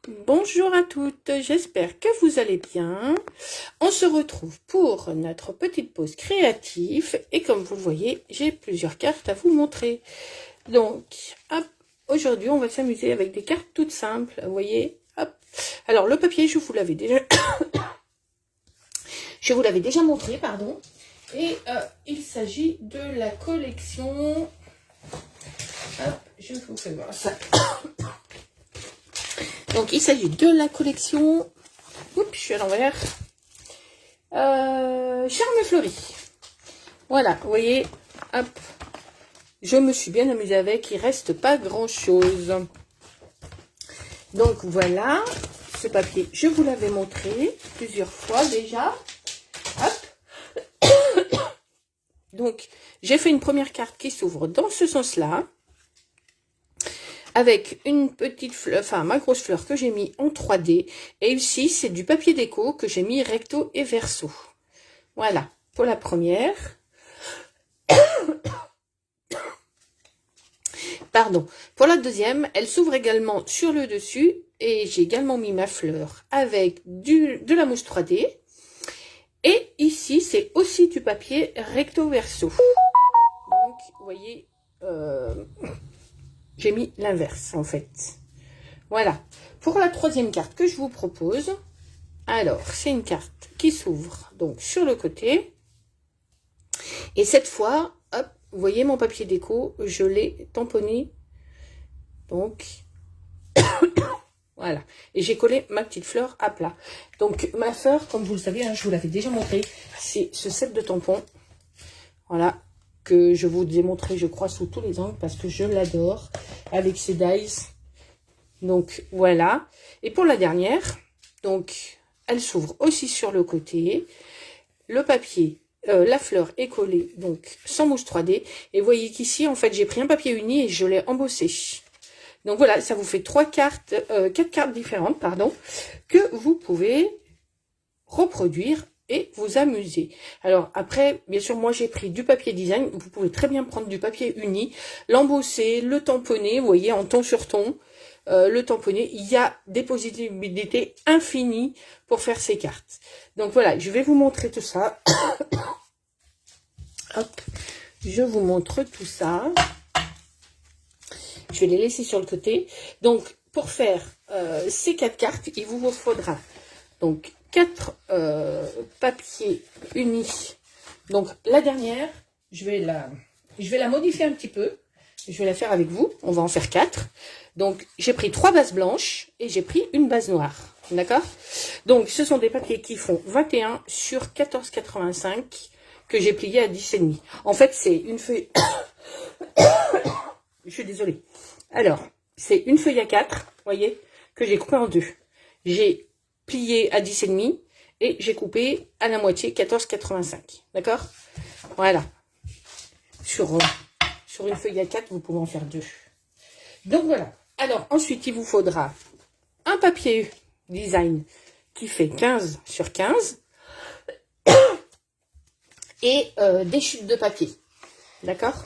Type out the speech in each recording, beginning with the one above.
Bonjour à toutes, j'espère que vous allez bien. On se retrouve pour notre petite pause créative et comme vous le voyez, j'ai plusieurs cartes à vous montrer. Donc, hop, aujourd'hui on va s'amuser avec des cartes toutes simples, vous voyez, hop. Alors le papier, je vous l'avais déjà montré, pardon. Et il s'agit de la collection. Hop, je vous fais voir ça. Donc, il s'agit de la collection. Oups, je suis à l'envers. Charme Fleuri. Voilà, vous voyez, hop. Je me suis bien amusée avec. Il reste pas grand-chose. Donc, voilà. Ce papier, je vous l'avais montré plusieurs fois déjà. Hop. Donc, j'ai fait une première carte qui s'ouvre dans ce sens-là. Avec une petite fleur, enfin ma grosse fleur que j'ai mis en 3D. Et ici, c'est du papier déco que j'ai mis recto et verso. Voilà, pour la première. Pardon. Pour la deuxième, elle s'ouvre également sur le dessus. Et j'ai également mis ma fleur avec de la mousse 3D. Et ici, c'est aussi du papier recto verso. Donc, vous voyez... j'ai mis l'inverse, en fait. Voilà. Pour la troisième carte que je vous propose, alors, c'est une carte qui s'ouvre donc sur le côté. Et cette fois, hop, vous voyez mon papier déco, je l'ai tamponné. Donc, voilà. Et j'ai collé ma petite fleur à plat. Donc, ma fleur, comme vous le savez, hein, je vous l'avais déjà montré, c'est ce set de tampons. Voilà. Que je vous ai montré, je crois, sous tous les angles parce que je l'adore avec ses dies. Donc voilà. Et pour la dernière, donc elle s'ouvre aussi sur le côté. Le papier, la fleur est collée donc sans mousse 3D. Et vous voyez qu'ici, en fait, j'ai pris un papier uni et je l'ai embossé. Donc voilà, ça vous fait quatre cartes différentes, pardon, que vous pouvez reproduire et vous amuser. Alors après, bien sûr, moi j'ai pris du papier design. Vous pouvez très bien prendre du papier uni, l'embosser, le tamponner, vous voyez, en ton sur ton, le tamponner. Il y a des possibilités infinies pour faire ces cartes. Donc voilà, je vais vous montrer tout ça. Hop, je vous montre tout ça. Je vais les laisser sur le côté. Donc, pour faire ces 4 cartes, il vous faudra donc 4 papiers unis. Donc la dernière, je vais la modifier un petit peu. Je vais la faire avec vous. On va en faire 4. Donc j'ai pris 3 bases blanches et j'ai pris une base noire. D'accord? Donc ce sont des papiers qui font 21 sur 14,85 que j'ai plié à 10,5. En fait, c'est une feuille... Je suis désolée. Alors, c'est une feuille à 4, vous voyez, que j'ai coupé en deux. J'ai plié à 10,5 et j'ai coupé à la moitié 14,85. D'accord? Voilà. Sur une feuille à 4, vous pouvez en faire 2. Donc voilà. Alors, ensuite, il vous faudra un papier design qui fait 15 sur 15 et des chutes de papier. D'accord?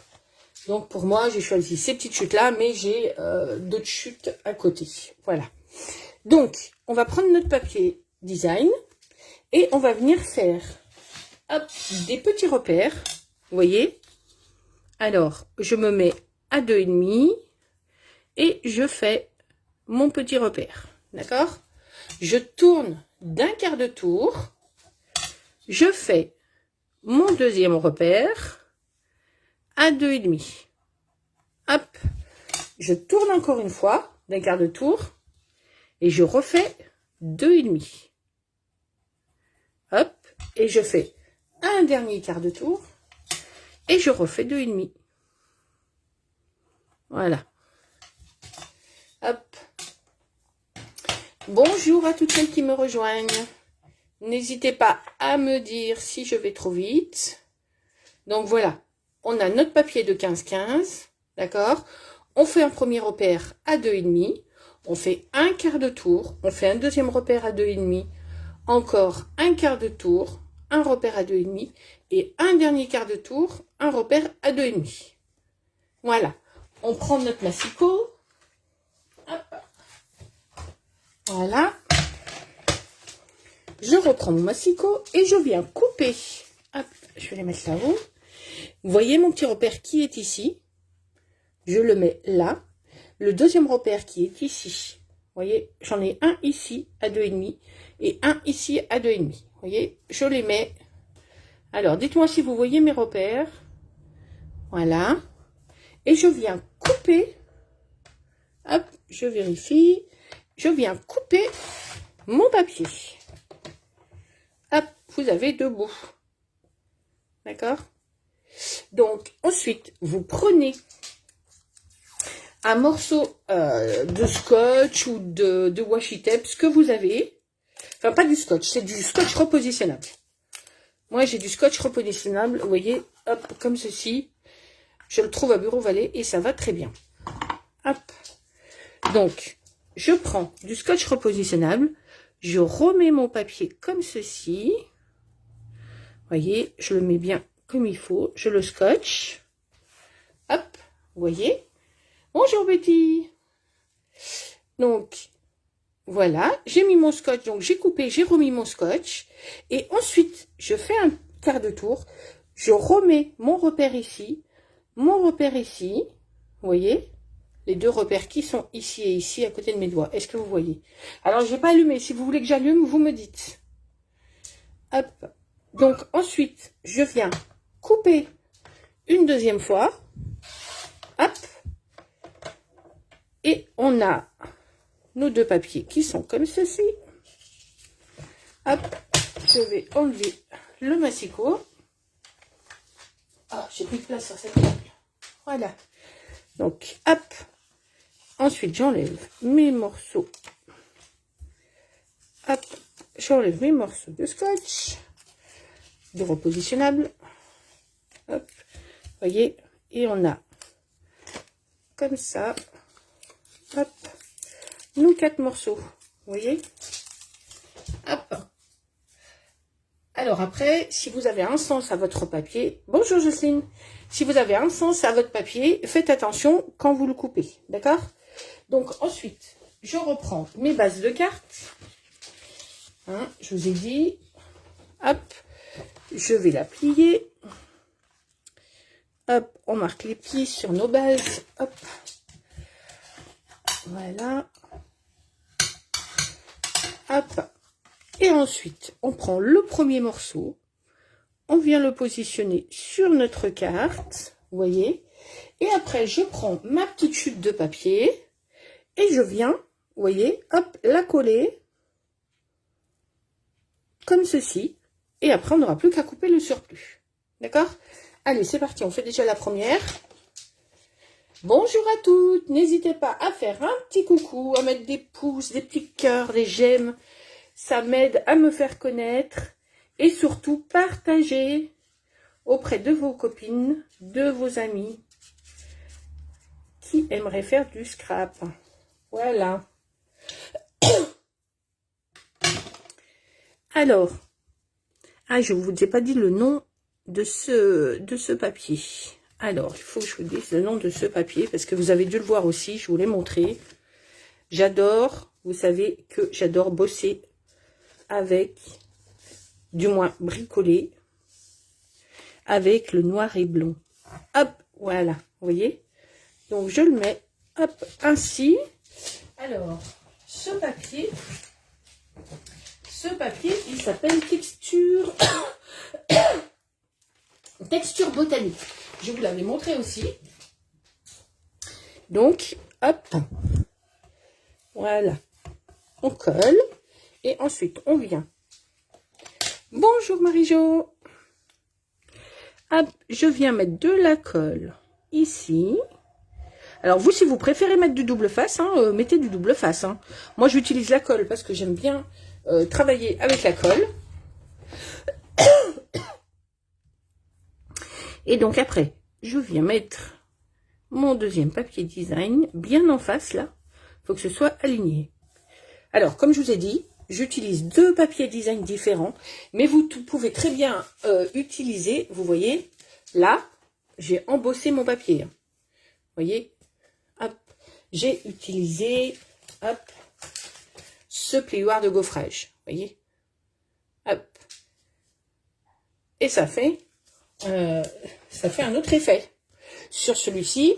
Donc pour moi, j'ai choisi ces petites chutes-là, mais j'ai d'autres chutes à côté. Voilà. Donc, on va prendre notre papier design et on va venir faire hop, des petits repères. Vous voyez? Alors, je me mets à 2,5 et je fais mon petit repère. D'accord? Je tourne d'un quart de tour. Je fais mon deuxième repère à 2,5. Hop, je tourne encore une fois d'un quart de tour et je refais 2,5. Hop, et je fais un dernier quart de tour et je refais 2,5. Voilà. Hop. Bonjour à toutes celles qui me rejoignent. N'hésitez pas à me dire si je vais trop vite. Donc voilà, on a notre papier de 15-15. D'accord? On fait un premier repère à 2,5. On fait un quart de tour. On fait un deuxième repère à 2,5. Encore un quart de tour. Un repère à 2,5. Et un dernier quart de tour. Un repère à 2,5. Voilà. On prend notre massicot. Hop. Voilà. Je reprends mon massicot et je viens couper. Hop, je vais les mettre là-haut. Vous voyez mon petit repère qui est ici. Je le mets là. Le deuxième repère qui est ici. Vous voyez, j'en ai un ici à 2,5 et un ici à 2,5. Vous voyez, je les mets. Alors, dites-moi si vous voyez mes repères. Voilà. Et je viens couper. Hop, je vérifie. Je viens couper mon papier. Hop, vous avez deux bouts. D'accord? Donc, ensuite, vous prenez un morceau de scotch ou de washi tape, ce que vous avez. Enfin, pas du scotch, c'est du scotch repositionnable. Moi, j'ai du scotch repositionnable, vous voyez, hop, comme ceci. Je le trouve à Bureau Vallée et ça va très bien. Hop. Donc, je prends du scotch repositionnable, je remets mon papier comme ceci. Vous voyez, je le mets bien comme il faut, je le scotche. Hop, vous voyez. Bonjour Betty. Donc, voilà, j'ai mis mon scotch, donc j'ai coupé, j'ai remis mon scotch. Et ensuite, je fais un quart de tour. Je remets mon repère ici, mon repère ici. Vous voyez, les deux repères qui sont ici et ici à côté de mes doigts. Est-ce que vous voyez? Alors, je n'ai pas allumé. Si vous voulez que j'allume, vous me dites. Hop. Donc, ensuite, je viens couper une deuxième fois. Hop. Et on a nos deux papiers qui sont comme ceci. Hop, je vais enlever le massicot. Ah, j'ai plus de place sur cette table. Voilà. Donc, hop. Ensuite, j'enlève mes morceaux. Hop, j'enlève mes morceaux de scotch, de repositionnable. Hop, voyez, et on a comme ça. Hop, nous 4 morceaux, vous voyez. Hop. Alors après, si vous avez un sens à votre papier, bonjour Jocelyne, si vous avez un sens à votre papier, faites attention quand vous le coupez, d'accord? Donc ensuite, je reprends mes bases de cartes, hein, je vous ai dit, hop, je vais la plier, hop, on marque les plis sur nos bases, hop, voilà, hop. Et ensuite, on prend le premier morceau, on vient le positionner sur notre carte, vous voyez. Et après, je prends ma petite chute de papier et je viens, vous voyez, hop, la coller comme ceci. Et après, on n'aura plus qu'à couper le surplus. D'accord? Allez, c'est parti, on fait déjà la première. Bonjour à toutes, n'hésitez pas à faire un petit coucou, à mettre des pouces, des petits cœurs, des j'aime. Ça m'aide à me faire connaître et surtout partager auprès de vos copines, de vos amis qui aimeraient faire du scrap. Voilà. Alors, je ne vous ai pas dit le nom de ce papier. Alors, il faut que je vous dise le nom de ce papier parce que vous avez dû le voir aussi, je vous l'ai montré. J'adore, vous savez que j'adore bosser avec, du moins bricoler, avec le noir et blanc. Hop, voilà, vous voyez. Donc, je le mets, hop, ainsi. Alors, ce papier, il s'appelle texture, texture botanique. Je vous l'avais montré aussi. Donc, hop, voilà, on colle. Et ensuite, on vient. Bonjour Marie-Jo. Hop, je viens mettre de la colle ici. Alors vous, si vous préférez mettre du double face, hein, mettez du double face. Hein. Moi, j'utilise la colle parce que j'aime bien travailler avec la colle. Et donc après, je viens mettre mon deuxième papier design bien en face là. Il faut que ce soit aligné. Alors, comme je vous ai dit, j'utilise deux papiers design différents, mais vous pouvez très bien utiliser, vous voyez, là, j'ai embossé mon papier. Vous voyez, hop, j'ai utilisé, hop, ce plioir de gaufrage. Vous voyez? Hop. Et ça fait un autre effet. Sur celui-ci,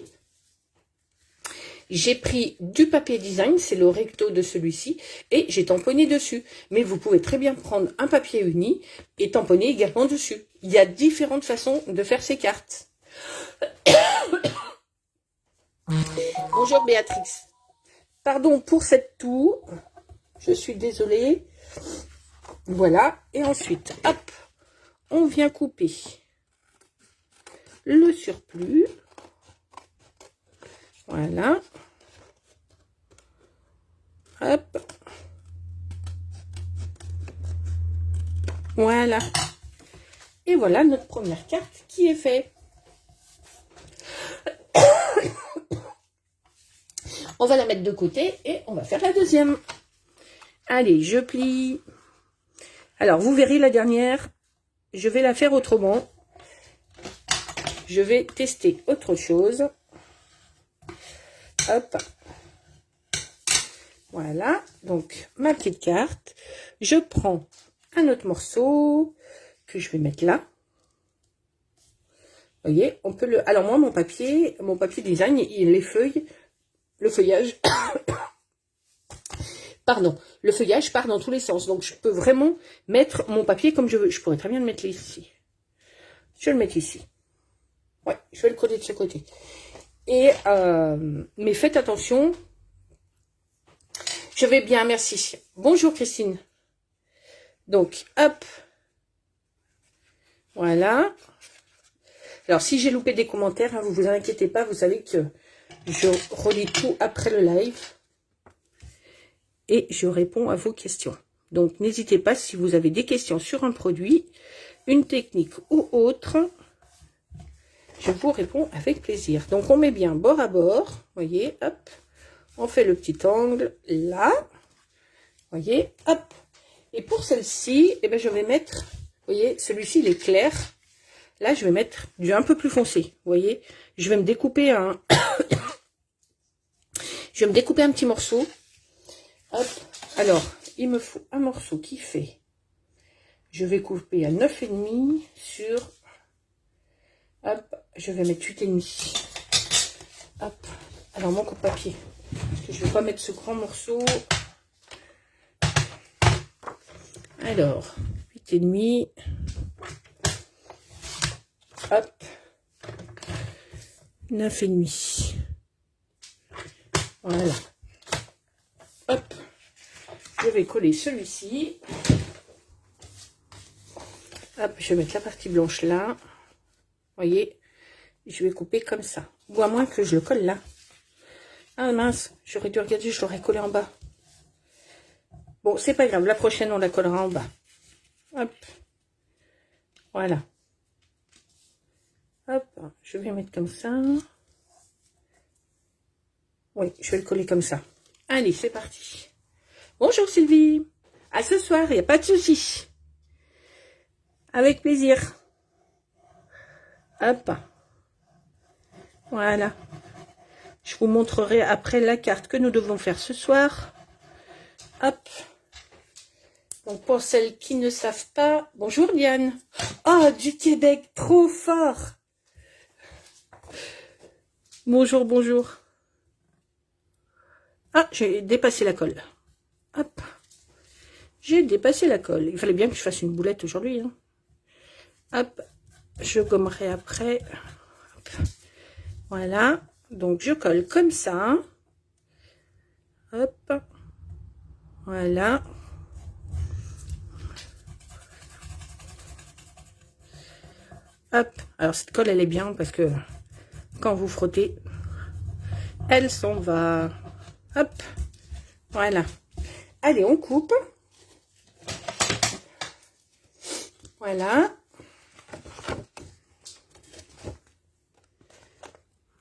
j'ai pris du papier design, c'est le recto de celui-ci, et j'ai tamponné dessus. Mais vous pouvez très bien prendre un papier uni et tamponner également dessus. Il y a différentes façons de faire ces cartes. Bonjour Béatrix. Pardon pour cette toux. Je suis désolée. Voilà. Et ensuite, hop, on vient couper le surplus. Voilà. Hop. Voilà. Et voilà notre première carte qui est faite. On va la mettre de côté et on va faire la deuxième. Allez, je plie. Alors, vous verrez la dernière. Je vais la faire autrement. Je vais tester autre chose. Hop. Voilà. Donc, ma petite carte. Je prends un autre morceau que je vais mettre là. Vous voyez, on peut le... Alors, moi, mon papier design, les feuilles, le feuillage... Pardon, le feuillage part dans tous les sens. Donc, je peux vraiment mettre mon papier comme je veux. Je pourrais très bien le mettre ici. Je vais le mettre ici. Ouais, je vais le coller de ce côté. Et, mais faites attention. Je vais bien, merci. Bonjour Christine. Donc, hop. Voilà. Alors, si j'ai loupé des commentaires, hein, vous vous inquiétez pas. Vous savez que je relis tout après le live. Et je réponds à vos questions. Donc, n'hésitez pas si vous avez des questions sur un produit, une technique ou autre. Je vous réponds avec plaisir. Donc, on met bien bord à bord. Voyez, hop. On fait le petit angle là. Voyez, hop. Et pour celle-ci, eh ben, je vais mettre, vous voyez, celui-ci, il est clair. Là, je vais mettre du un peu plus foncé. Vous voyez, je vais me découper un... je vais me découper un petit morceau. Hop. Alors, il me faut un morceau qui fait... Je vais couper à 9,5 sur... Hop, je vais mettre 8,5. Hop. Alors, mon coupe-papier. Parce que je ne vais pas mettre ce grand morceau. Alors, 8,5. Hop. 9,5. Voilà. Hop. Je vais coller celui-ci. Hop, je vais mettre la partie blanche là. Voyez, je vais couper comme ça. Ou à moins que je le colle là. Ah mince, j'aurais dû regarder, je l'aurais collé en bas. Bon, c'est pas grave, la prochaine on la collera en bas. Hop. Voilà. Hop, je vais mettre comme ça. Oui, je vais le coller comme ça. Allez, c'est parti. Bonjour Sylvie. À ce soir, il n'y a pas de souci. Avec plaisir. Hop. Voilà. Je vous montrerai après la carte que nous devons faire ce soir. Hop. Donc, pour celles qui ne savent pas... Bonjour Diane. Oh, du Québec, trop fort. Bonjour, bonjour. Ah, j'ai dépassé la colle. Hop. J'ai dépassé la colle. Il fallait bien que je fasse une boulette aujourd'hui. Hein. Hop. Je gommerai après. Hop. Voilà. Donc, je colle comme ça. Hop. Voilà. Hop. Alors, cette colle, elle est bien parce que quand vous frottez, elle s'en va. Hop. Voilà. Allez, on coupe. Voilà.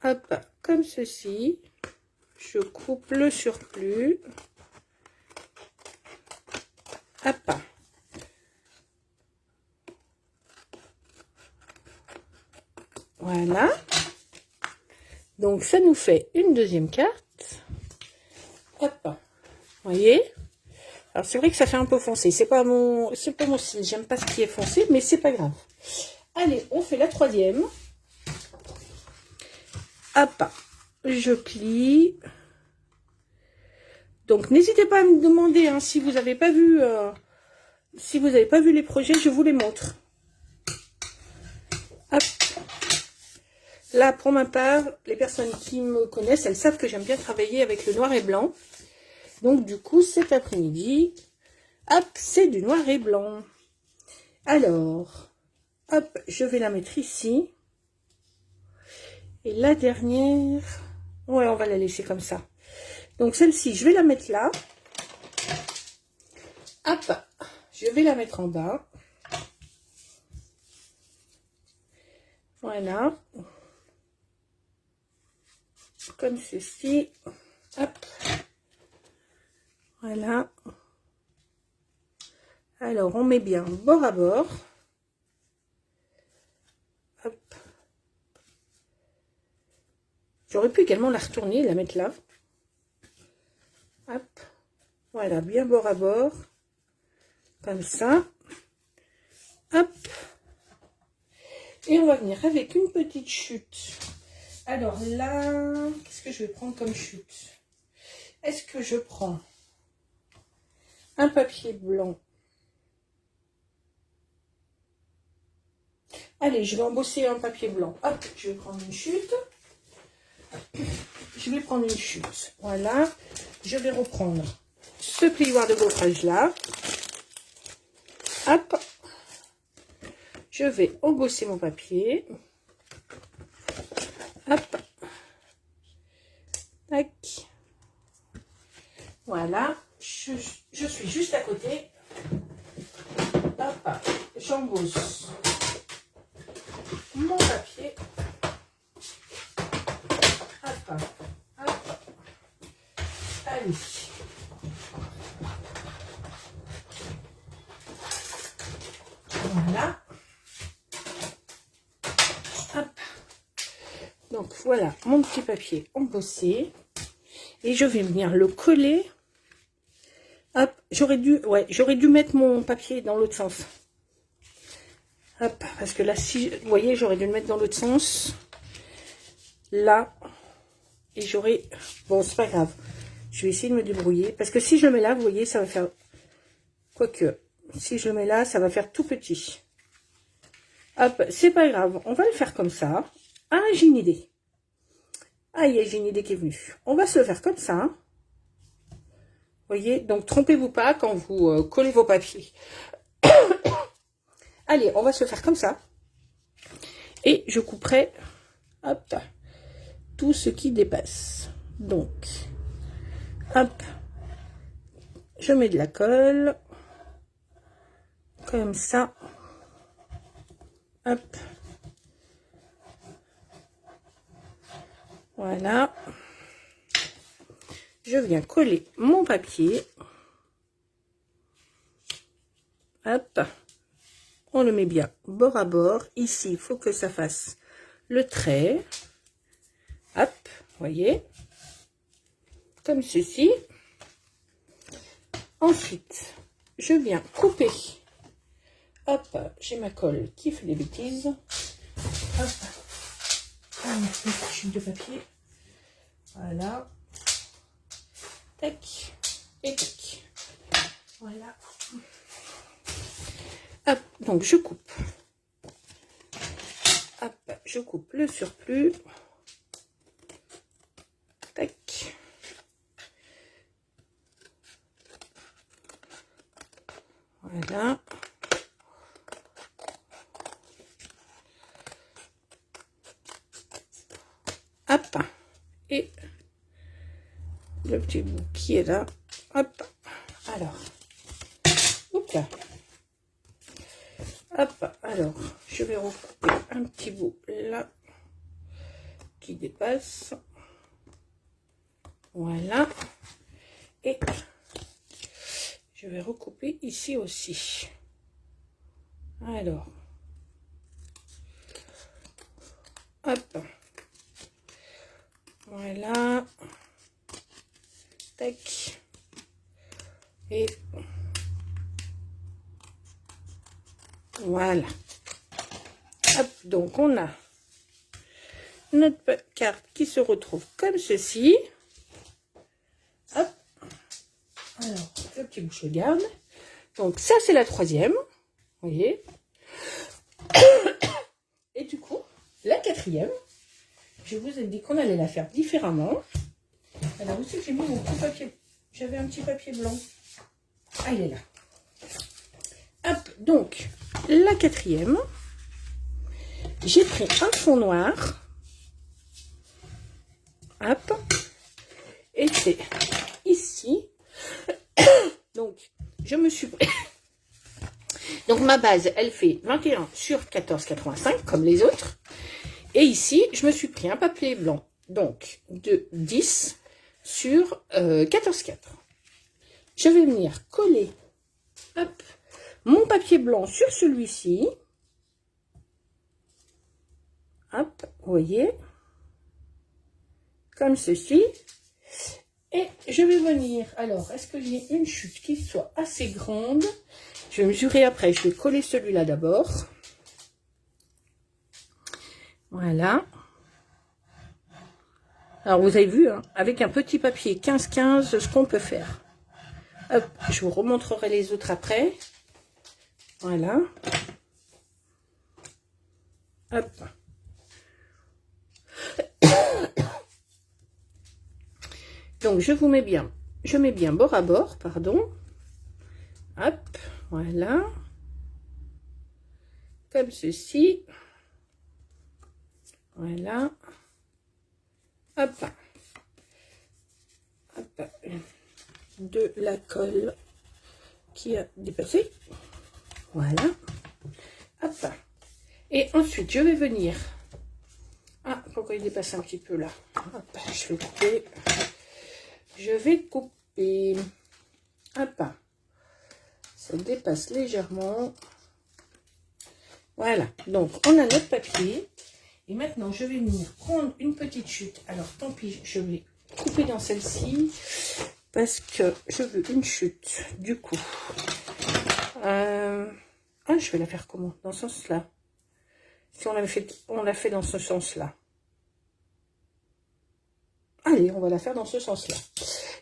Hop, comme ceci. Je coupe le surplus. Hop. Voilà. Donc, ça nous fait une deuxième carte. Hop. Voyez? Alors, c'est vrai que ça fait un peu foncé. C'est pas mon style. J'aime pas ce qui est foncé, mais c'est pas grave. Allez, on fait la troisième. Hop, je plie. Donc, n'hésitez pas à me demander hein, si vous n'avez pas vu... si vous n'avez pas vu les projets, je vous les montre. Hop. Là, pour ma part, les personnes qui me connaissent, elles savent que j'aime bien travailler avec le noir et blanc. Donc, du coup, cet après-midi, hop, c'est du noir et blanc. Alors, hop, je vais la mettre ici. Et la dernière, ouais, on va la laisser comme ça. Donc, celle-ci, je vais la mettre là. Hop, je vais la mettre en bas. Voilà. Comme ceci. Hop. Voilà. Alors, on met bien bord à bord. Hop. J'aurais pu également la retourner et la mettre là. Hop. Voilà, bien bord à bord. Comme ça. Hop. Et on va venir avec une petite chute. Alors là, qu'est-ce que je vais prendre comme chute? Est-ce que je prends un papier blanc? Allez, je vais embosser un papier blanc. Hop, je vais prendre une chute. Je vais prendre une chute. Voilà. Je vais reprendre ce plioir de gaufrage là. Hop. Je vais embosser mon papier. Hop. Tac. Voilà. Je suis juste à côté. Hop. J'embosse mon papier. Hop. Hop. Allez. Voilà. Hop. Donc voilà mon petit papier embossé. Et je vais venir le coller. Hop, j'aurais dû mettre mon papier dans l'autre sens. Hop, parce que là, si, vous voyez, j'aurais dû le mettre dans l'autre sens. Là. Et j'aurais... Bon, c'est pas grave. Je vais essayer de me débrouiller. Parce que si je le mets là, vous voyez, ça va faire... Quoique, si je le mets là, ça va faire tout petit. Hop, c'est pas grave. On va le faire comme ça. Ah, j'ai une idée. Ah, j'ai une idée qui est venue. On va se le faire comme ça. Vous voyez, donc trompez-vous pas quand vous collez vos papiers. Allez, on va se le faire comme ça. Et je couperai, hop, tout ce qui dépasse. Donc, hop, je mets de la colle. Comme ça. Hop. Voilà. Je viens coller mon papier. Hop. On le met bien bord à bord. Ici, il faut que ça fasse le trait. Hop, voyez. Comme ceci. Ensuite, je viens couper. Hop, j'ai ma colle qui fait des bêtises. Hop. Une petite chute de papier. Voilà. Tac. Et tac. Voilà. Hop, donc je coupe. Hop, je coupe le surplus. Tac. Voilà. Hop. Et le petit bout qui est là. Hop. Alors. Oups là. Hop, alors, je vais recouper un petit bout là, qui dépasse. Voilà. Et je vais recouper ici aussi. Alors. Hop. Voilà. Tac. Et voilà. Hop, donc on a notre carte qui se retrouve comme ceci. Hop. Alors, le petit bouche garde. Donc ça c'est la troisième. Vous voyez. Et du coup, la quatrième, je vous ai dit qu'on allait la faire différemment. Alors aussi j'ai mis mon petit papier. J'avais un petit papier blanc. Ah, il est là. Hop, donc la quatrième, j'ai pris un fond noir. Hop. Et c'est ici. Donc, je me suis pris. Donc, ma base, elle fait 21 sur 14,85, comme les autres. Et ici, je me suis pris un papier blanc. Donc, de 10 sur 14,4. Je vais venir coller, hop, mon papier blanc sur celui-ci. Hop, vous voyez. Comme ceci. Et je vais venir, alors, est-ce que j'ai une chute qui soit assez grande? Je vais mesurer après, je vais coller celui-là d'abord. Voilà. Alors, vous avez vu, hein, avec un petit papier 15-15, ce qu'on peut faire. Hop, je vous remontrerai les autres après. Voilà. Hop. Donc, je mets bien bord à bord, pardon. Hop, voilà. Comme ceci. Voilà. Hop. Hop. De la colle qui a dépassé. Voilà. Hop. Et ensuite, je vais venir. Ah, pourquoi il dépasse un petit peu là? Hop, je vais couper. Je vais couper. Hop. Ça dépasse légèrement. Voilà. Donc, on a notre papier. Et maintenant, je vais venir prendre une petite chute. Alors, tant pis, je vais couper dans celle-ci. Parce que je veux une chute. Du coup. Ah, je vais la faire comment? Dans ce sens-là. Si on l'a fait dans ce sens-là. Allez, on va la faire dans ce sens-là.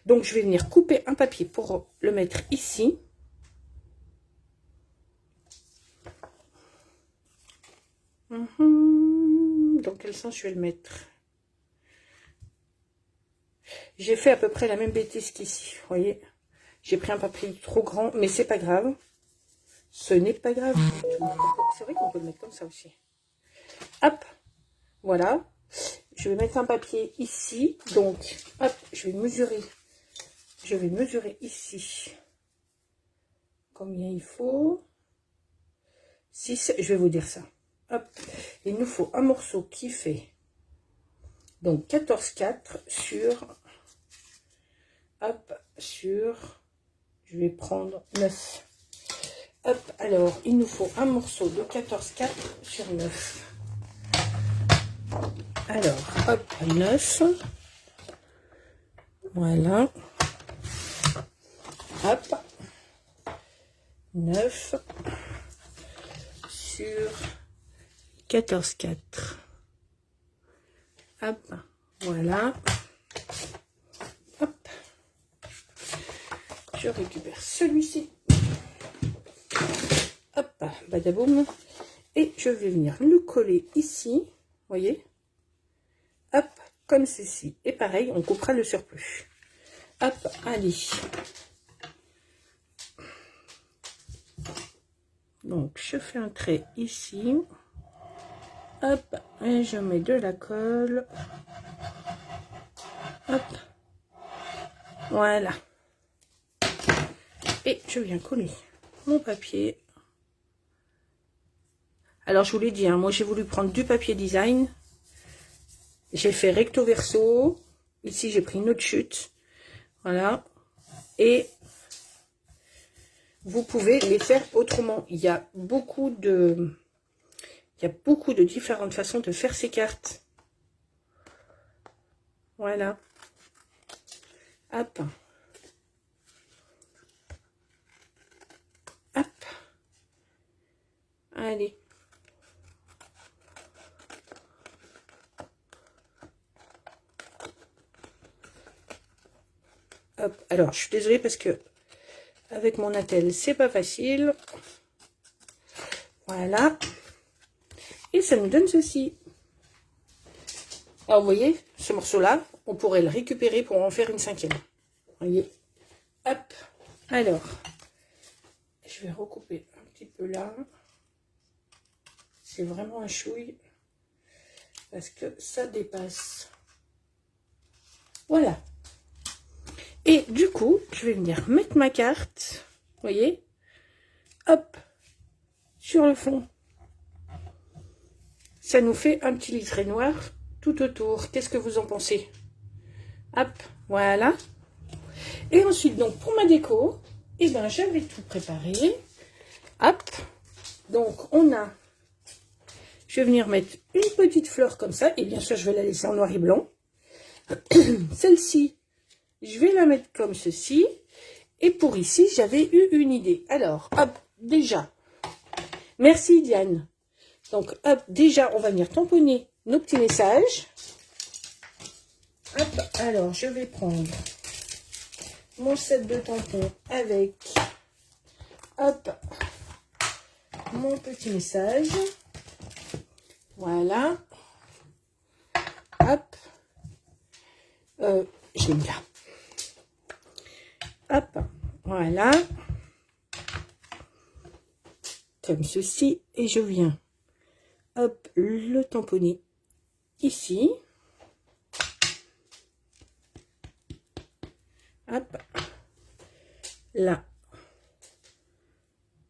Donc, je vais venir couper un papier pour le mettre ici. Dans quel sens je vais le mettre? J'ai fait à peu près la même bêtise qu'ici, vous voyez. J'ai pris un papier trop grand, mais c'est pas grave. Ce n'est pas grave. C'est vrai qu'on peut le mettre comme ça aussi. Hop, voilà. Je vais mettre un papier ici. Donc, hop, je vais mesurer. Je vais mesurer ici. Combien il faut? 6, je vais vous dire ça. Hop, il nous faut un morceau qui fait donc 14,4 sur, hop, sur, je vais prendre 9. Hop, alors, il nous faut un morceau de 14,4 sur 9. Alors, hop, 9. Voilà. Hop. 9 sur 14,4. Hop, voilà. Hop. Je récupère celui-ci. Hop, badaboum. Et je vais venir le coller ici. Vous voyez? Hop, comme ceci. Et pareil, on coupera le surplus. Hop, allez. Donc, je fais un trait ici. Hop, et je mets de la colle. Hop. Voilà. Et je viens coller mon papier. Alors, je vous l'ai dit, hein, moi, j'ai voulu prendre du papier design. J'ai fait recto verso. Ici, j'ai pris une autre chute. Voilà. Et vous pouvez les faire autrement. Il y a beaucoup de différentes façons de faire ces cartes. Voilà. Hop. Allez. Hop. Alors, je suis désolée parce que avec mon attel, c'est pas facile. Voilà. Et ça nous donne ceci. Alors, vous voyez, ce morceau-là, on pourrait le récupérer pour en faire une cinquième. Vous voyez. Hop. Alors, je vais recouper un petit peu là. C'est vraiment un chouille. Parce que ça dépasse. Voilà. Et du coup, je vais venir mettre ma carte. Vous voyez. Hop. Sur le fond. Ça nous fait un petit liseré noir tout autour. Qu'est-ce que vous en pensez? Hop. Voilà. Et ensuite, donc, pour ma déco, eh ben, j'avais tout préparé. Hop. Donc, on a... Je vais venir mettre une petite fleur comme ça. Et bien sûr, je vais la laisser en noir et blanc. Celle-ci, je vais la mettre comme ceci. Et pour ici, j'avais eu une idée. Alors, hop, déjà. Merci, Diane. Donc, hop, déjà, on va venir tamponner nos petits messages. Hop, alors, je vais prendre mon set de tampons avec, hop, mon petit message. Voilà. Hop. Je l'ai mis là. Hop. Voilà. Comme ceci. Et je viens, hop, le tamponner ici. Hop. Là.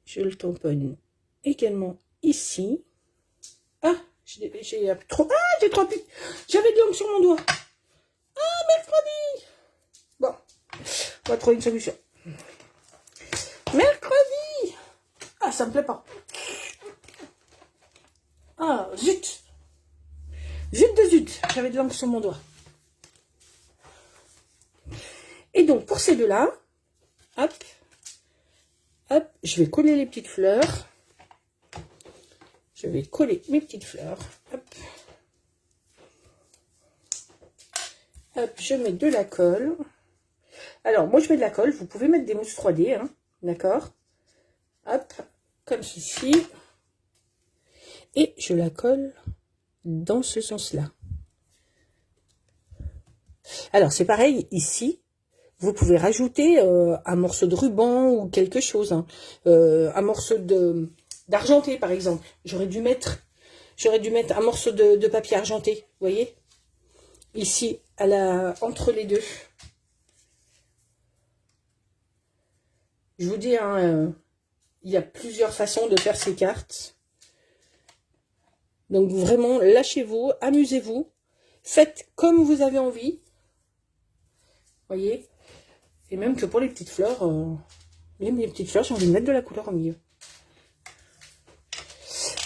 Je le tamponne également ici. Ah, j'ai trop... Ah, j'ai trop... J'avais de l'encre sur mon doigt. Ah, mercredi. Bon, on va trouver une solution. Mercredi. Ah, ça me plaît pas. Ah, zut. Zut de zut. J'avais de l'encre sur mon doigt. Et donc, pour ces deux-là, hop, hop, je vais coller les petites fleurs. Je vais coller mes petites fleurs. Hop. Hop, je mets de la colle. Alors, moi, je mets de la colle. Vous pouvez mettre des mousses 3D, hein, d'accord? Hop, comme ceci. Et je la colle dans ce sens-là. Alors, c'est pareil, ici, vous pouvez rajouter un morceau de ruban ou quelque chose. Hein. Un morceau d'argenté, par exemple. J'aurais dû mettre un morceau de papier argenté, vous voyez? Ici, entre les deux. Je vous dis, hein, il y a plusieurs façons de faire ces cartes. Donc, vraiment, lâchez-vous, amusez-vous. Faites comme vous avez envie. Voyez? Et même que pour les petites fleurs, même les petites fleurs, j'ai envie de mettre de la couleur au milieu.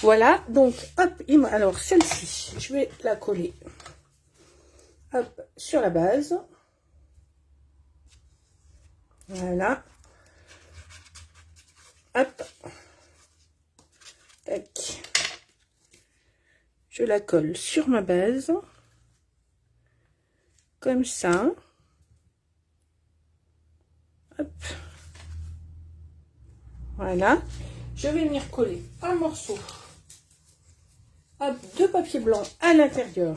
Voilà, donc, hop, alors celle-ci, je vais la coller, hop, sur la base. Voilà. Hop. Tac. Je la colle sur ma base. Comme ça. Hop. Voilà. Je vais venir coller un morceau, hop, de papier blanc à l'intérieur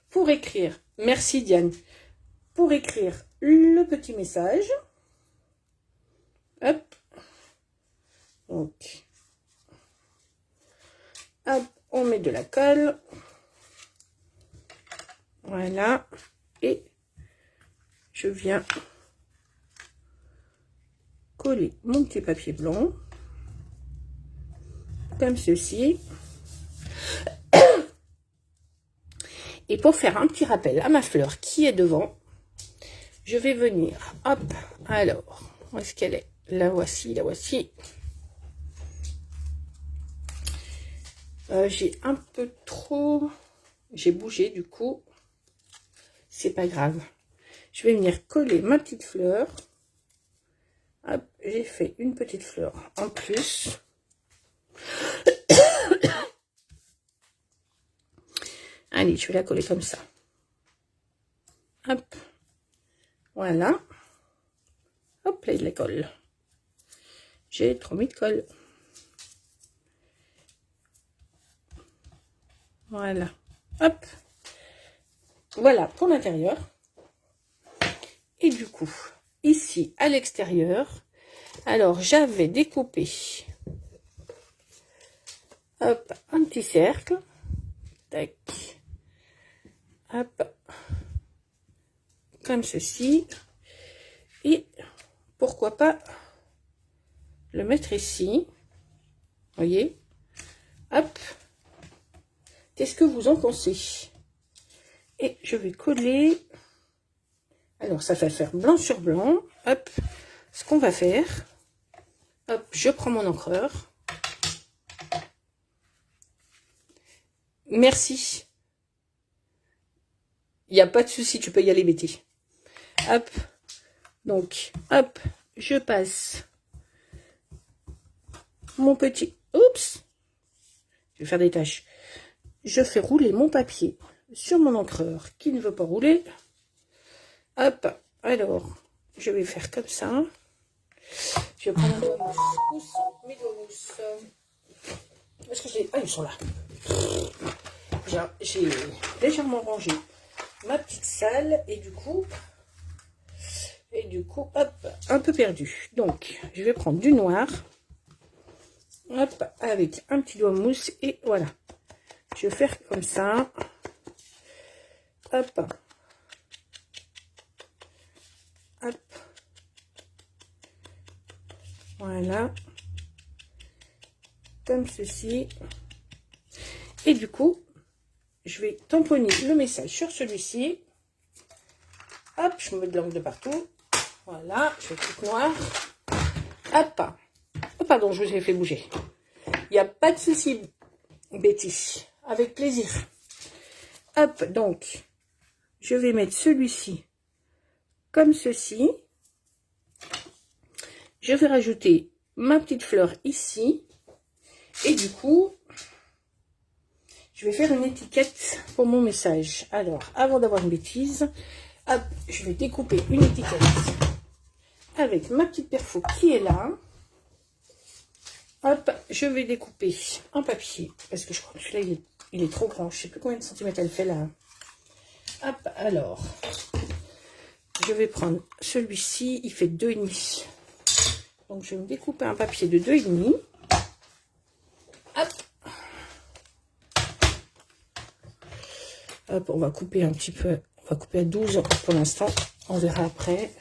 pour écrire, merci Diane, pour écrire le petit message. Hop. Donc, hop, on met de la colle. Voilà. Et je viens coller mon petit papier blanc comme ceci. Et pour faire un petit rappel à ma fleur qui est devant, je vais venir, hop, alors, où est-ce qu'elle est? La voici, la voici. J'ai un peu trop, j'ai bougé du coup, c'est pas grave. Je vais venir coller ma petite fleur. Hop, j'ai fait une petite fleur en plus. Allez, je vais la coller comme ça. Hop. Voilà. Hop, là, il la colle. J'ai trop mis de colle. Voilà. Hop. Voilà pour l'intérieur. Et du coup, ici, à l'extérieur, alors, j'avais découpé, hop, un petit cercle. Tac. Hop. Comme ceci. Et pourquoi pas le mettre ici. Voyez. Hop. Qu'est-ce que vous en pensez? Et je vais coller. Alors, ça va faire blanc sur blanc. Hop. Ce qu'on va faire. Hop, je prends mon encreur. Merci. Il n'y a pas de souci, tu peux y aller, Betty. Hop. Donc, hop, je passe mon petit... Oups. Je vais faire des taches. Je fais rouler mon papier sur mon encreur qui ne veut pas rouler. Hop. Alors, je vais faire comme ça. Je vais prendre un doigt mousse. Mes doigts mousse. Est-ce que j'ai... Ah, ils sont là. J'ai légèrement rangé ma petite salle et du coup, hop, un peu perdu. Donc, je vais prendre du noir. Hop, avec un petit doigt mousse et voilà. Je vais faire comme ça. Hop. Hop. Voilà. Comme ceci. Et du coup, je vais tamponner le message sur celui-ci. Hop, je mets de l'encre de partout. Voilà, je fais tout noir. Hop. Oh, pardon, je vous ai fait bouger. Il n'y a pas de souci, Betty. Avec plaisir. Hop, donc, je vais mettre celui-ci comme ceci. Je vais rajouter ma petite fleur ici. Et du coup, je vais faire une étiquette pour mon message. Alors, avant d'avoir une bêtise, hop, je vais découper une étiquette avec ma petite perfo qui est là. Hop, je vais découper un papier, parce que je crois que celui-là, il est trop grand. Je ne sais plus combien de centimètres elle fait là. Hop, alors, je vais prendre celui-ci, il fait 2,5. Donc, je vais me découper un papier de 2,5. Hop. Hop, on va couper un petit peu, on va couper à 12 pour l'instant, on verra après.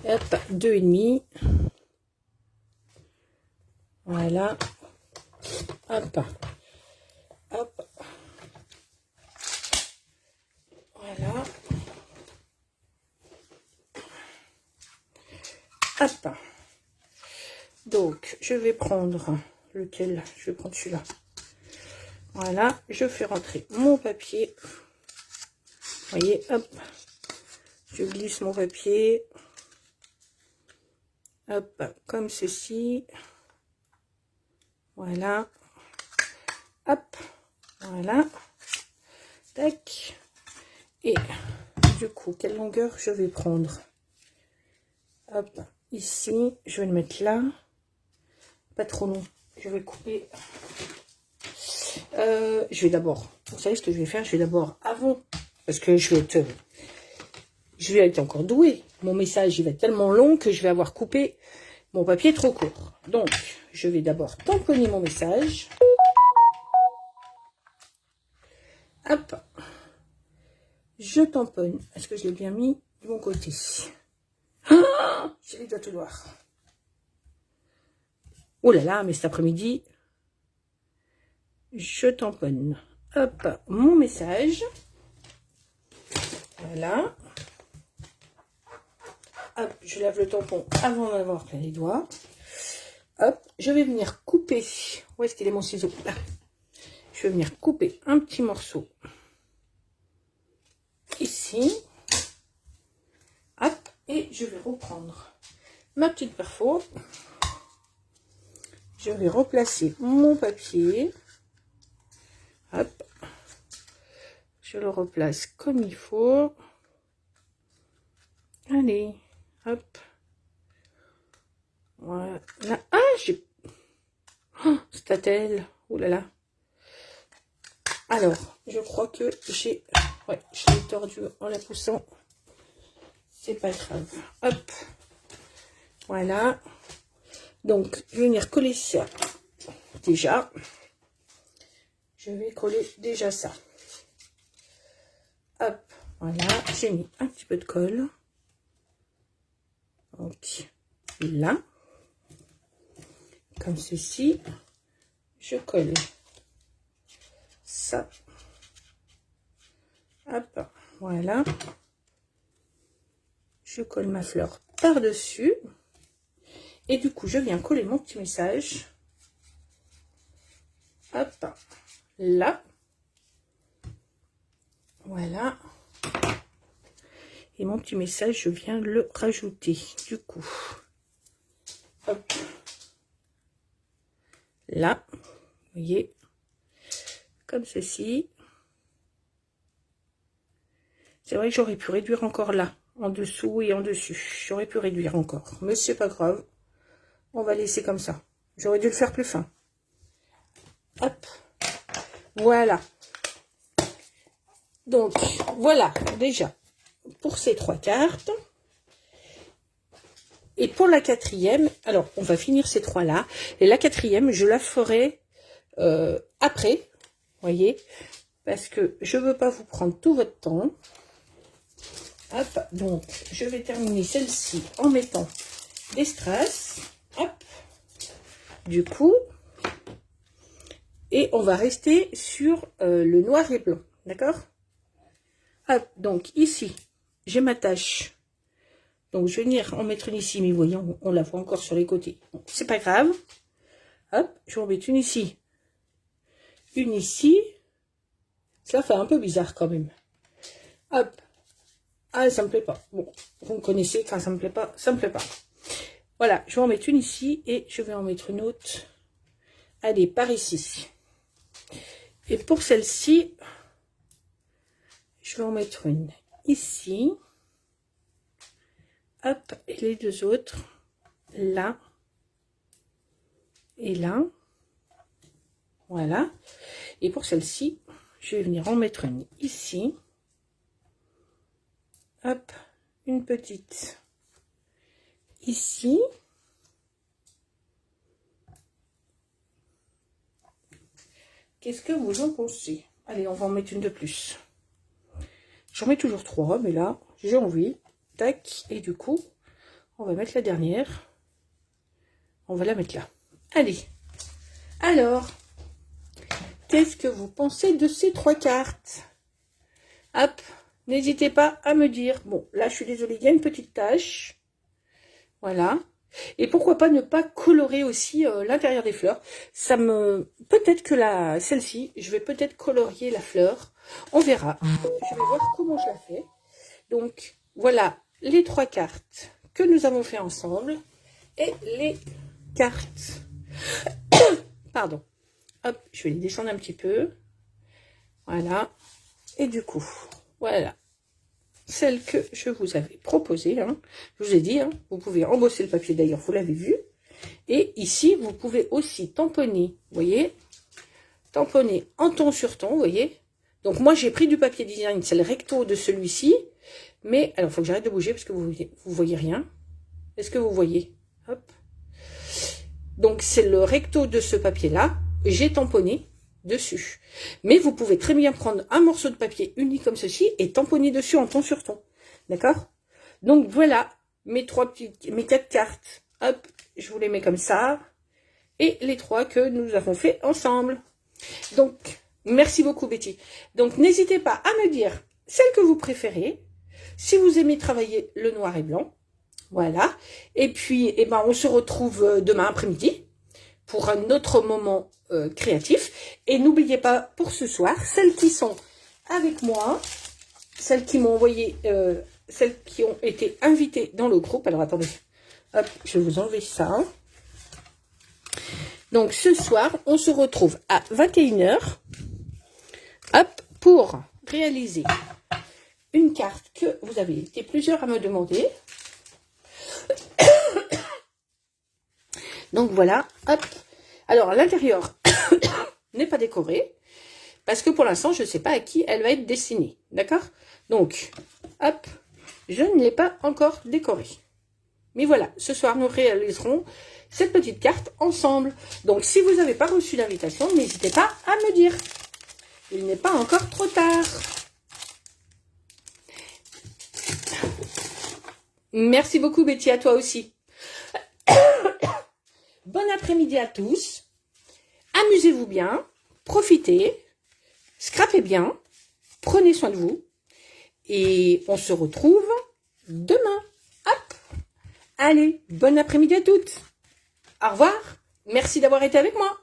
Hop, 2,5. Voilà. Hop. Hop. Voilà. Hop. Donc, je vais prendre lequel? Je vais prendre celui-là. Voilà, je fais rentrer mon papier. Vous voyez, hop. Je glisse mon papier. Hop, comme ceci. Voilà. Hop. Voilà. Tac. Et du coup, quelle longueur je vais prendre? Hop, ici. Je vais le mettre là. Pas trop long. Je vais couper. Je vais d'abord, vous savez ce que je vais faire? Je vais d'abord, avant, parce que je vais être encore douée. Mon message, il va être tellement long que je vais avoir coupé mon papier trop court. Donc, je vais d'abord tamponner mon message. Hop. Je tamponne. Est-ce que je l'ai bien mis de mon côté? Ah, j'ai les doigts tout noirs. Oh là là, mais cet après-midi, je tamponne. Hop, mon message. Voilà. Hop, je lave le tampon avant d'avoir plein les doigts. Hop, je vais venir couper. Où est-ce qu'il est mon ciseau? Là. Je vais venir couper un petit morceau. Ici. Hop, et je vais reprendre ma petite perfo. Je vais replacer mon papier. Hop. Je le replace comme il faut. Allez, hop. Voilà. Ah, j'ai... Oh, Statel. Ouh là là. Alors, je crois que j'ai... Ouais, je l'ai tordu en la poussant. C'est pas grave. Hop. Voilà. Donc, je vais venir coller ça. Déjà. Je vais coller déjà ça. Hop. Voilà. J'ai mis un petit peu de colle. Donc, là. Comme ceci. Je colle ça. Hop. Voilà. Je colle ma fleur par-dessus. Et du coup, je viens coller mon petit message. Hop. Là. Voilà. Et mon petit message, je viens le rajouter. Du coup. Hop. Là. Vous voyez. Comme ceci. C'est vrai que j'aurais pu réduire encore là. En dessous et en dessus. J'aurais pu réduire encore. Mais c'est pas grave. On va laisser comme ça. J'aurais dû le faire plus fin. Hop. Voilà. Donc, voilà. Déjà, pour ces 3 cartes. Et pour la 4e, alors, on va finir ces 3 là. Et la 4e, je la ferai après. Vous voyez. Parce que je veux pas vous prendre tout votre temps. Hop, donc je vais terminer celle-ci en mettant des strass. Hop, du coup, et on va rester sur le noir et blanc, d'accord? Hop, donc ici, j'ai ma tâche. Donc je vais venir en mettre une ici, mais voyons, on la voit encore sur les côtés. Bon, c'est pas grave. Hop, je vais en mettre une ici. Une ici. Ça fait un peu bizarre quand même. Hop. Ah, ça me plaît pas. Bon, vous me connaissez, quand ça me plaît pas, ça me plaît pas. Voilà, je vais en mettre une ici et je vais en mettre une autre. Allez, par ici. Et pour celle-ci, je vais en mettre une ici. Hop, et les deux autres, là et là. Voilà. Et pour celle-ci, je vais venir en mettre une ici. Hop, une petite ici. Qu'est-ce que vous en pensez? Allez, on va en mettre une de plus. J'en mets toujours 3, mais là, j'ai envie. Tac, et du coup, on va mettre la dernière. On va la mettre là. Allez. Alors, qu'est-ce que vous pensez de ces 3 cartes? Hop. N'hésitez pas à me dire. Bon, là, je suis désolée, il y a une petite tache. Voilà. Et pourquoi pas ne pas colorer aussi l'intérieur des fleurs. Ça me... Peut-être que celle-ci, je vais peut-être colorier la fleur. On verra. Je vais voir comment je la fais. Donc, voilà les 3 cartes que nous avons fait ensemble. Et les cartes. Pardon. Hop, je vais les descendre un petit peu. Voilà. Et du coup... Voilà, celle que je vous avais proposée, hein. Je vous ai dit, hein, vous pouvez embosser le papier d'ailleurs, vous l'avez vu. Et ici, vous pouvez aussi tamponner, vous voyez, tamponner en ton sur ton, vous voyez. Donc moi, j'ai pris du papier design, c'est le recto de celui-ci. Mais, alors, il faut que j'arrête de bouger parce que vous voyez rien. Est-ce que vous voyez? Hop. Donc, c'est le recto de ce papier-là. J'ai tamponné dessus. Mais vous pouvez très bien prendre un morceau de papier uni comme ceci et tamponner dessus en ton sur ton. D'accord? Donc voilà mes 4 cartes. Hop, je vous les mets comme ça. Et les 3 que nous avons fait ensemble. Donc, merci beaucoup Betty. Donc n'hésitez pas à me dire celle que vous préférez. Si vous aimez travailler le noir et blanc. Voilà. Et puis, eh ben, on se retrouve demain après-midi pour un autre moment créatif. Et n'oubliez pas, pour ce soir, celles qui sont avec moi, celles qui m'ont envoyé, celles qui ont été invitées dans le groupe. Alors, attendez, hop, je vais vous enlever ça. Donc, ce soir, on se retrouve à 21 h, hop, pour réaliser une carte que vous avez été plusieurs à me demander. Donc voilà, hop. Alors l'intérieur n'est pas décoré parce que pour l'instant je ne sais pas à qui elle va être destinée, d'accord? Donc hop, je ne l'ai pas encore décorée. Mais voilà, ce soir nous réaliserons cette petite carte ensemble. Donc si vous n'avez pas reçu l'invitation, n'hésitez pas à me dire. Il n'est pas encore trop tard. Merci beaucoup Betty, à toi aussi. Bon après-midi à tous. Amusez-vous bien, profitez, scrapez bien, prenez soin de vous. Et on se retrouve demain. Hop. Allez, bon après-midi à toutes. Au revoir. Merci d'avoir été avec moi.